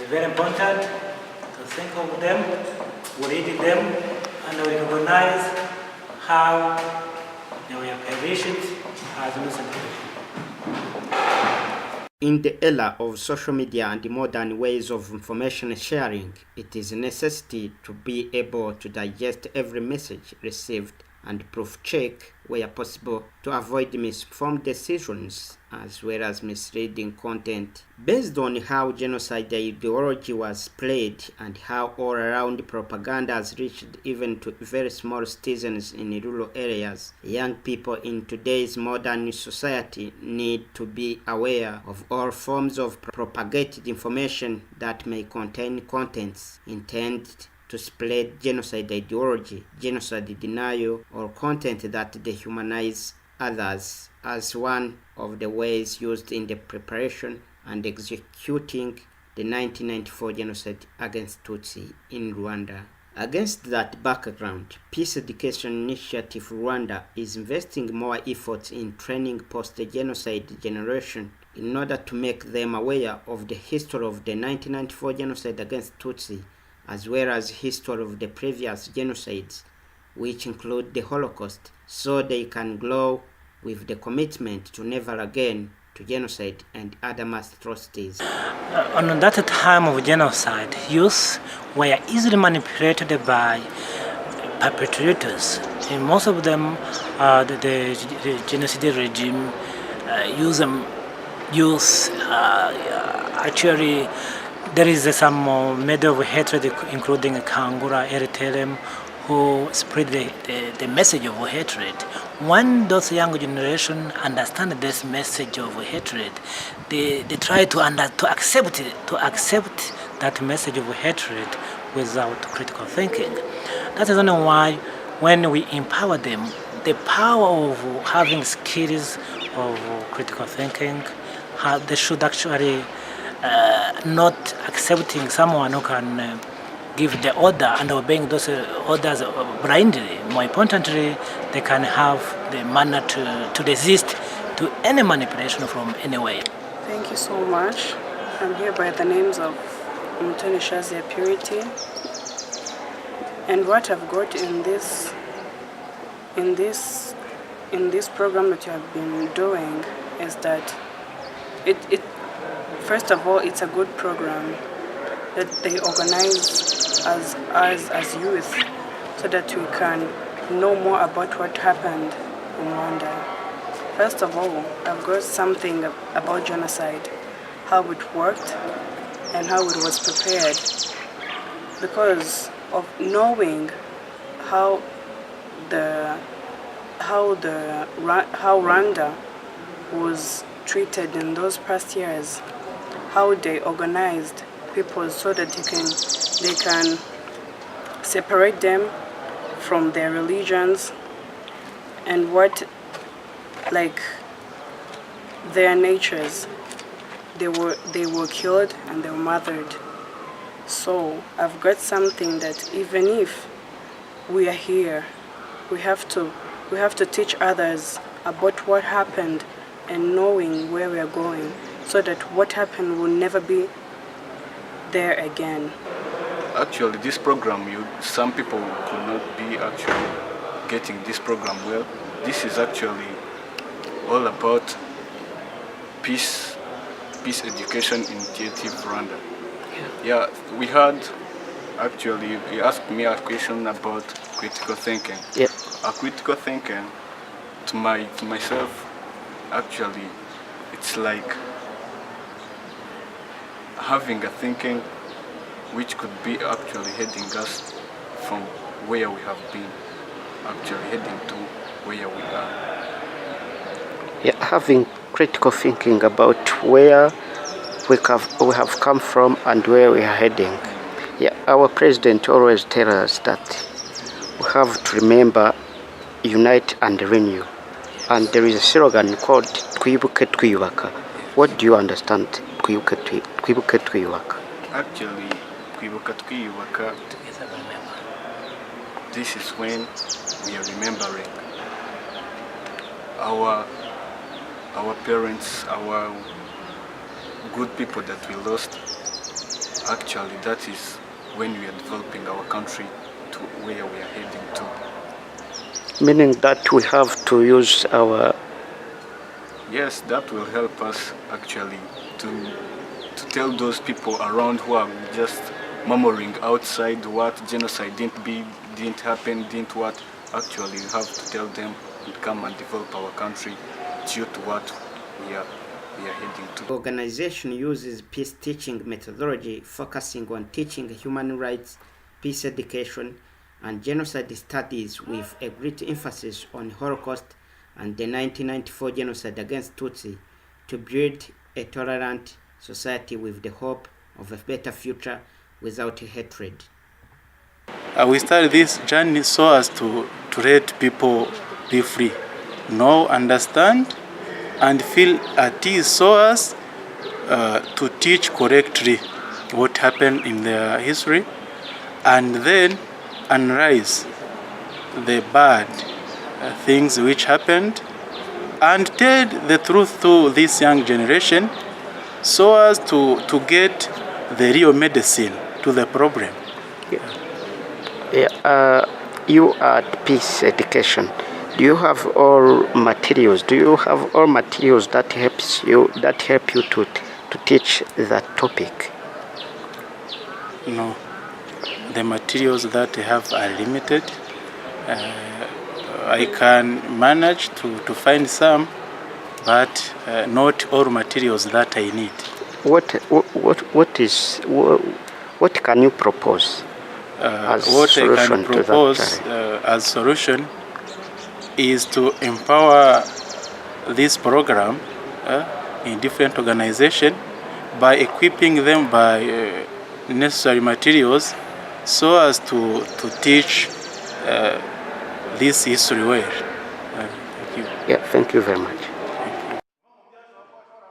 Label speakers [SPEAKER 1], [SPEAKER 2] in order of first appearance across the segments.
[SPEAKER 1] very important to think of them, we read them, and we recognize how they were perished as innocent people.
[SPEAKER 2] In the era of social media and modern ways of information sharing, it is a necessity to be able to digest every message received and proof-check where possible to avoid misinformed decisions as well as misleading content. Based on how genocide ideology was spread and how all-around propaganda has reached even to very small citizens in rural areas, young people in today's modern society need to be aware of all forms of propagated information that may contain contents intended to spread genocide ideology, genocide denial, or content that dehumanize others as one of the ways used in the preparation and executing the 1994 genocide against Tutsi in Rwanda. Against that background, Peace Education Initiative Rwanda is investing more efforts in training post-genocide generation in order to make them aware of the history of the 1994 genocide against Tutsi, as well as history of the previous genocides, which include the Holocaust, so they can grow with the commitment to never again to genocide and other mass atrocities.
[SPEAKER 1] On that time of genocide, youth were easily manipulated by perpetrators. And most of them, the genocide regime actually. There is some media of hatred, including Kangura, Eritrean, who spread the message of hatred. When those young generation understand this message of hatred, they try to accept that message of hatred without critical thinking. That is only why when we empower them, the power of having skills of critical thinking, they should actually not accepting someone who can give the order and obeying those orders blindly. More importantly, they can have the manner to resist to any manipulation from any way.
[SPEAKER 3] Thank you so much. I'm here by the names of Mutoni Shazia Purity. And what I've got in this program that you have been doing is that first of all, it's a good program that they organize as youth so that we can know more about what happened in Rwanda. First of all, I've got something about genocide, how it worked and how it was prepared. Because of knowing how Rwanda was treated in those past years, how they organized people so that they can separate them from their religions and what, like, their natures. They were killed and they were murdered. So I've got something that even if we are here, we have to teach others about what happened and knowing where we are going, so that what happened will never be there again.
[SPEAKER 4] Actually, this program, some people could not be actually getting this program well. This is actually all about peace education initiative Rwanda. Yeah, we had actually, you asked me a question about critical thinking.
[SPEAKER 2] Yep.
[SPEAKER 4] A critical thinking, to myself, actually, it's like having a thinking which could be actually heading us from where we have been, actually heading to where we are.
[SPEAKER 2] Yeah, having critical thinking about where we have come from and where we are heading. Yeah, our president always tells us that we have to remember, unite and renew. And there is a slogan called Twibuke Twiyubaka. What do you understand, Twibuke Twiyubaka?
[SPEAKER 4] Actually, Twibuke Twiyubaka, this is when we are remembering our parents, our good people that we lost actually that is when we are developing our country to where we are heading to.
[SPEAKER 2] Meaning that we have to use our...
[SPEAKER 4] Yes, that will help us actually to tell those people around who are just murmuring outside what genocide didn't happen, didn't what. Actually, we have to tell them and come and develop our country due to what we are heading to.
[SPEAKER 2] The organization uses peace teaching methodology focusing on teaching human rights, peace education, and genocide studies with a great emphasis on Holocaust and the 1994 genocide against Tutsi to build a tolerant society with the hope of a better future without hatred.
[SPEAKER 5] We started this journey so as to let people be free, know, understand, and feel at ease so as to teach correctly what happened in their history and then analyze the bad things which happened and tell the truth to this young generation so as to get the real medicine to the problem.
[SPEAKER 2] You at Peace Education, do you have all materials? Do you have all materials that help you to teach that topic?
[SPEAKER 5] No, the materials that I have are limited. I can manage to find some, but not all materials that I need.
[SPEAKER 2] What can you propose?
[SPEAKER 5] What I can propose as solution is to empower this program in different organizations by equipping them by necessary materials so as to teach this history well. Thank you.
[SPEAKER 2] Yeah, thank you very much.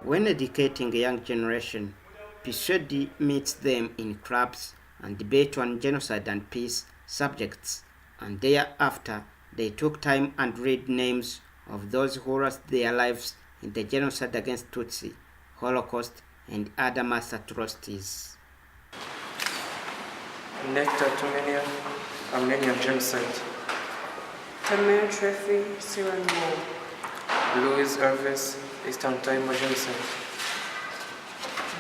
[SPEAKER 2] When educating a young generation, PEACEDU meets them in clubs and debate on genocide and peace subjects, and thereafter they took time and read names of those who lost their lives in the genocide against Tutsi, Holocaust, and other mass atrocities.
[SPEAKER 6] Nectar Tumenia, Armenian genocide.
[SPEAKER 3] Tamer Trefi, Syrian war.
[SPEAKER 6] Louis Herves, Eastern Timor genocide.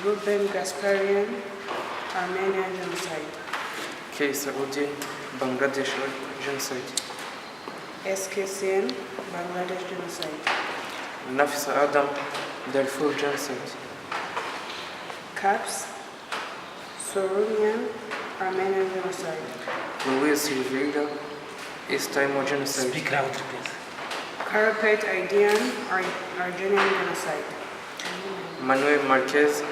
[SPEAKER 3] Ruben Gasparian, Armenian genocide.
[SPEAKER 6] K. Saudi, Bangladesh genocide.
[SPEAKER 3] SK Sen, Bangladesh genocide.
[SPEAKER 6] Nafisa Adam, Darfur genocide.
[SPEAKER 3] Caps, Sorunian, Armenian genocide.
[SPEAKER 6] Luis Rivera, East Timor genocide.
[SPEAKER 1] Speak loud, please.
[SPEAKER 3] Karapet Aidian, Argentinian genocide.
[SPEAKER 6] Manuel Marquez,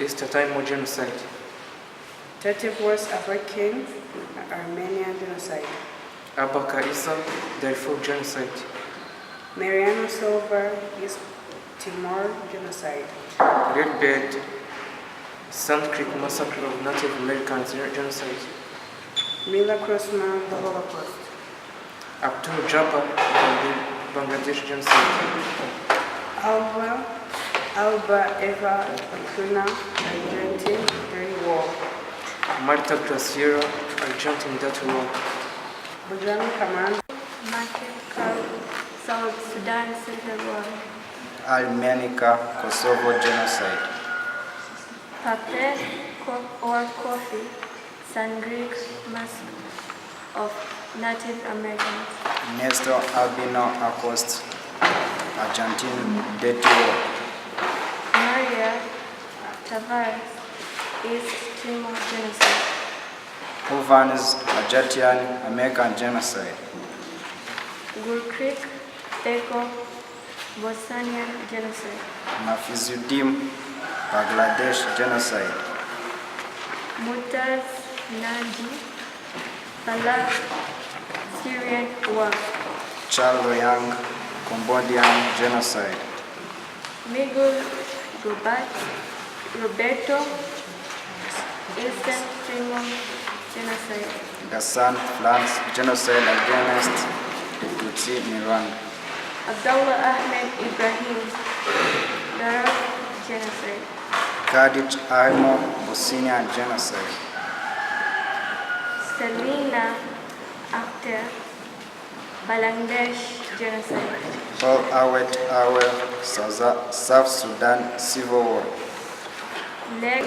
[SPEAKER 6] East Timor genocide.
[SPEAKER 3] Tete West African, Armenian genocide.
[SPEAKER 6] Abaka Issa, Darfur genocide.
[SPEAKER 3] Mariano Silva, East Timor genocide.
[SPEAKER 6] Red Bed, Sand Creek massacre of Native Americans genocide.
[SPEAKER 3] Mila Crossman, the Holocaust.
[SPEAKER 6] Abdul Jabbar, Bangladesh genocide.
[SPEAKER 3] Alba Eva Acuna, Argentine Dirty War.
[SPEAKER 6] Marta Graciera, Argentine Dirty War.
[SPEAKER 3] Bujami Command.
[SPEAKER 7] Market Carl, South Sudan Civil War.
[SPEAKER 8] Armenica, Kosovo genocide.
[SPEAKER 7] Pape or coffee, Sangrik massacre of Native Americans.
[SPEAKER 8] Nestor Albino Acosta, Argentine Dirty War.
[SPEAKER 7] Maria Tavares, East Timor genocide.
[SPEAKER 8] Hovan's Argentine American genocide.
[SPEAKER 7] Gulkrik, Teko, Bosnian genocide.
[SPEAKER 8] Nafizuddin, Bangladesh genocide.
[SPEAKER 7] Mutaz Naji, Salah, Syrian war.
[SPEAKER 8] Charlo Yang, Cambodian genocide.
[SPEAKER 7] Miguel Roberto, Eastern Timor genocide.
[SPEAKER 8] Gassan France genocide against Tutsi in Rwanda.
[SPEAKER 7] Abdullah Ahmed Ibrahim, Darab genocide.
[SPEAKER 8] Kadit Aimo Bosnian Genocide.
[SPEAKER 7] Selina after Bangladesh Genocide.
[SPEAKER 8] Paul Awet South Sudan Civil War.
[SPEAKER 7] Leg